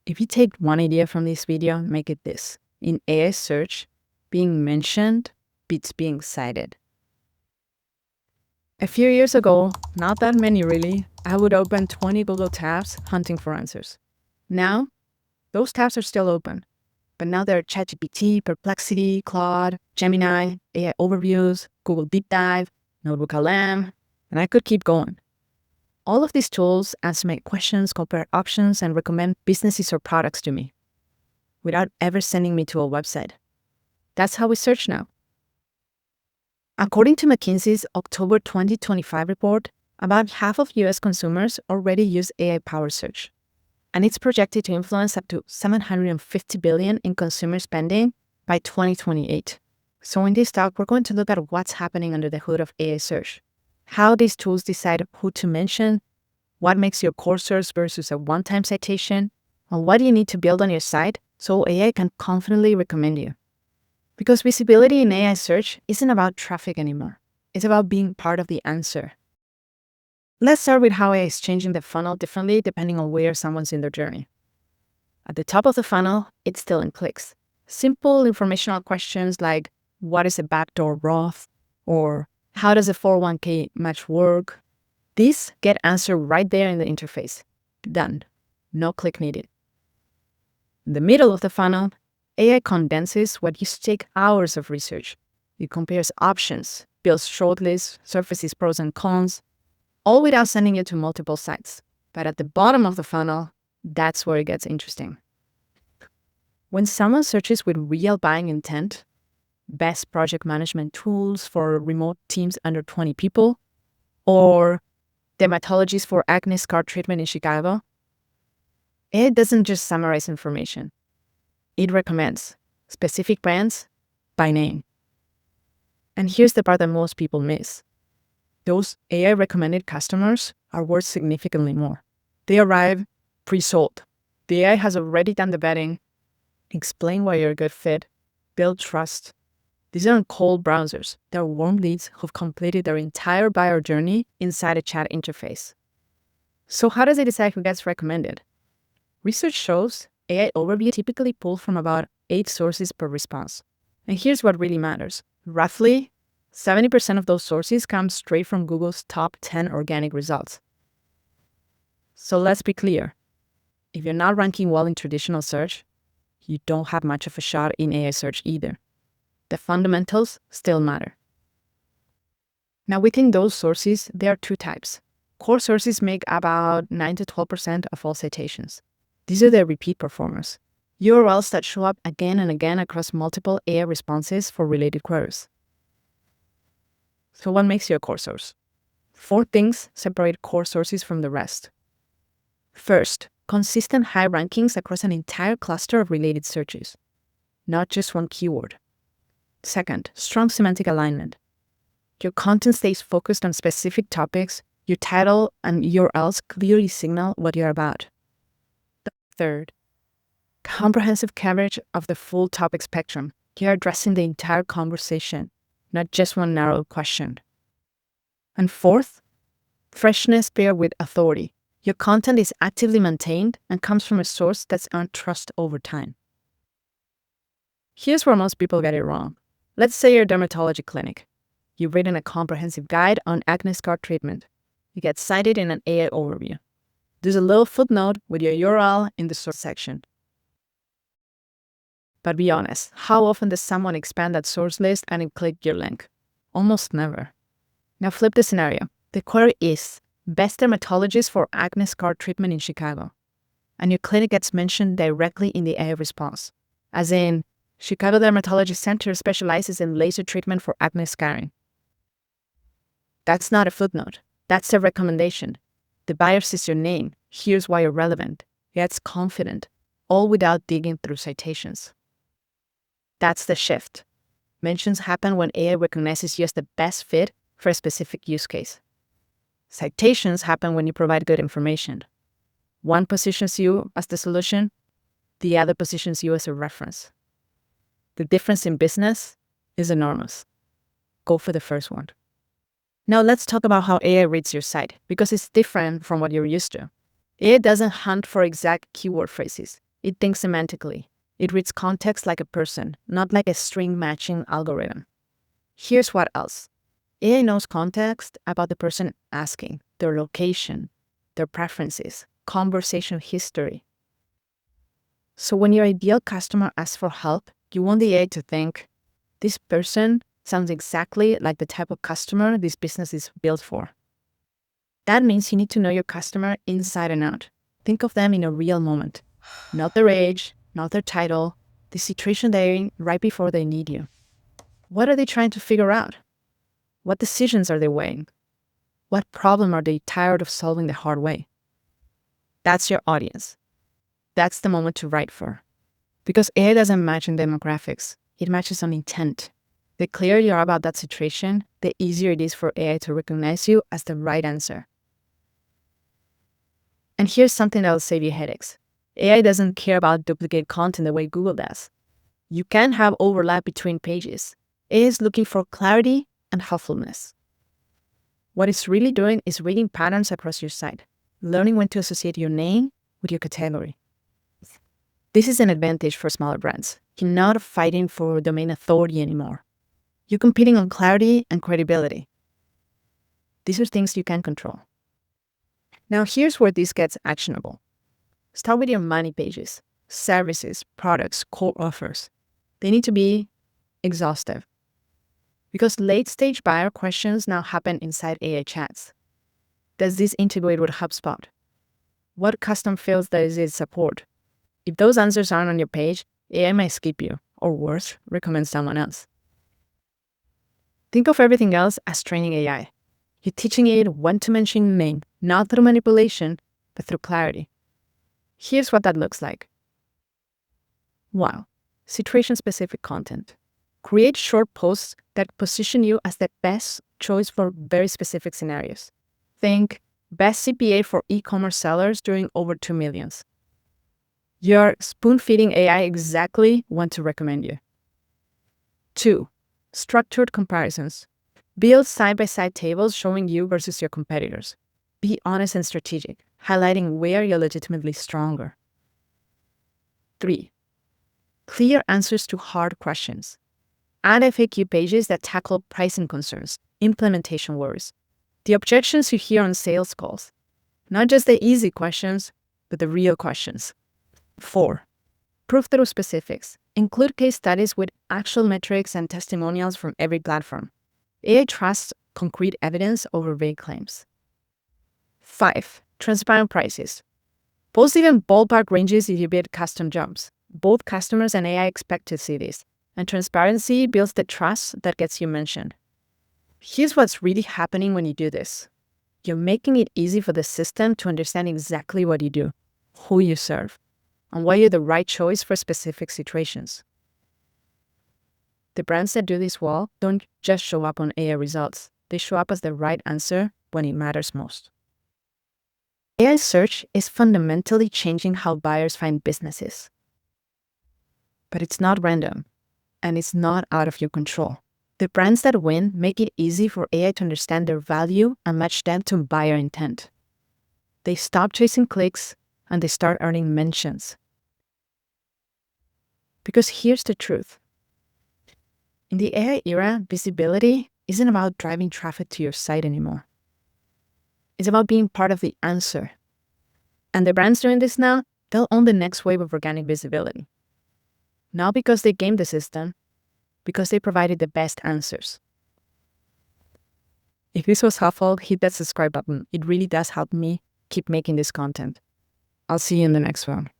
If you take one idea from this video, make it this. In AI search, being mentioned beats being cited. A few years ago, not that many really, I would open 20 Google tabs hunting for answers. Now, those tabs are still open, but now there are ChatGPT, Perplexity, Claude, Gemini, AI overviews, Google Deep Dive, Notebook LM, and I could keep going. All of these tools answer my questions, compare options, and recommend businesses or products to me without ever sending me to a website. That's how we search now. According to McKinsey's October 2025 report, about half of US consumers already use AI-powered search, and it's projected to influence up to $750 billion in consumer spending by 2028. So in this talk, we're going to look at what's happening under the hood of AI search, how these tools decide who to mention, what makes your core source versus a one-time citation, and what you need to build on your site so AI can confidently recommend you. Because visibility in AI search isn't about traffic anymore. It's about being part of the answer. Let's start with how AI is changing the funnel differently depending on where someone's in their journey. At the top of the funnel, it's still in clicks. Simple informational questions like, what is a backdoor Roth? Or how does a 401k match work? These get answered right there in the interface. Done. No click needed. In the middle of the funnel, AI condenses what used to take hours of research. It compares options, builds shortlists, surfaces pros and cons, all without sending you to multiple sites. But at the bottom of the funnel, that's where it gets interesting. When someone searches with real buying intent, best project management tools for remote teams under 20 people, or dermatologists for acne scar treatment in Chicago, it doesn't just summarize information. It recommends specific brands by name. And here's the part that most people miss. Those AI-recommended customers are worth significantly more. They arrive pre-sold. The AI has already done the vetting, explain why you're a good fit, build trust. These aren't cold browsers. They're warm leads who've completed their entire buyer journey inside a chat interface. So how does it decide who gets recommended? Research shows AI overview typically pull from about 8 sources per response. And here's what really matters. Roughly, 70% of those sources come straight from Google's top 10 organic results. So let's be clear. If you're not ranking well in traditional search, you don't have much of a shot in AI search either. The fundamentals still matter. Now, within those sources, there are 2 types. Core sources make about 9 to 12% of all citations. These are the repeat performers, URLs that show up again and again across multiple AI responses for related queries. So what makes you a core source? 4 things separate core sources from the rest. First, consistent high rankings across an entire cluster of related searches, not just one keyword. Second, strong semantic alignment. Your content stays focused on specific topics. Your title and URLs clearly signal what you're about. Third, comprehensive coverage of the full topic spectrum. You're addressing the entire conversation, not just one narrow question. And fourth, freshness paired with authority. Your content is actively maintained and comes from a source that's earned trust over time. Here's where most people get it wrong. Let's say you're a dermatology clinic. You've written a comprehensive guide on acne scar treatment. You get cited in an AI overview. There's a little footnote with your URL in the source section. But be honest, how often does someone expand that source list and click your link? Almost never. Now flip the scenario. The query is, best dermatologist for acne scar treatment in Chicago. And your clinic gets mentioned directly in the AI response. As in, Chicago Dermatology Center specializes in laser treatment for acne scarring. That's not a footnote. That's a recommendation. The buyer sees your name. Here's why you're relevant. Gets confident, all without digging through citations. That's the shift. Mentions happen when AI recognizes you as the best fit for a specific use case. Citations happen when you provide good information. One positions you as the solution, the other positions you as a reference. The difference in business is enormous. Go for the first one. Now let's talk about how AI reads your site, because it's different from what you're used to. AI doesn't hunt for exact keyword phrases. It thinks semantically. It reads context like a person, not like a string matching algorithm. Here's what else. AI knows context about the person asking, their location, their preferences, conversation history. So when your ideal customer asks for help, you want the AI to think, this person sounds exactly like the type of customer this business is built for. That means you need to know your customer inside and out. Think of them in a real moment. Not their age, not their title, the situation they're in right before they need you. What are they trying to figure out? What decisions are they weighing? What problem are they tired of solving the hard way? That's your audience. That's the moment to write for. Because AI doesn't match in demographics, it matches on intent. The clearer you are about that situation, the easier it is for AI to recognize you as the right answer. And here's something that will save you headaches. AI doesn't care about duplicate content the way Google does. You can have overlap between pages. AI is looking for clarity and helpfulness. What it's really doing is reading patterns across your site, learning when to associate your name with your category. This is an advantage for smaller brands. You're not fighting for domain authority anymore. You're competing on clarity and credibility. These are things you can control. Now here's where this gets actionable. Start with your money pages, services, products, core offers. They need to be exhaustive. Because late-stage buyer questions now happen inside AI chats. Does this integrate with HubSpot? What custom fields does it support? If those answers aren't on your page, AI might skip you, or worse, recommend someone else. Think of everything else as training AI. You're teaching it when to mention name, not through manipulation, but through clarity. Here's what that looks like. 1. Situation-specific content. Create short posts that position you as the best choice for very specific scenarios. Think best CPA for e-commerce sellers doing over 2 million. You're spoon-feeding AI exactly when to recommend you. 2. Structured comparisons. Build side-by-side tables showing you versus your competitors. Be honest and strategic, highlighting where you're legitimately stronger. 3. Clear answers to hard questions. Add FAQ pages that tackle pricing concerns, implementation worries, the objections you hear on sales calls. Not just the easy questions, but the real questions. 4. Proof through specifics. Include case studies with actual metrics and testimonials from every platform. AI trusts concrete evidence over vague claims. 5. Transparent prices. Post even ballpark ranges if you bid custom jobs. Both customers and AI expect to see this, and transparency builds the trust that gets you mentioned. Here's what's really happening when you do this. You're making it easy for the system to understand exactly what you do, who you serve, and why you're the right choice for specific situations. The brands that do this well don't just show up on AI results. They show up as the right answer when it matters most. AI search is fundamentally changing how buyers find businesses. But it's not random, and it's not out of your control. The brands that win make it easy for AI to understand their value and match them to buyer intent. They stop chasing clicks, and they start earning mentions. Because here's the truth. In the AI era, visibility isn't about driving traffic to your site anymore. It's about being part of the answer. And the brands doing this now, they'll own the next wave of organic visibility. Not because they gamed the system, because they provided the best answers. If this was helpful, hit that subscribe button. It really does help me keep making this content. I'll see you in the next one.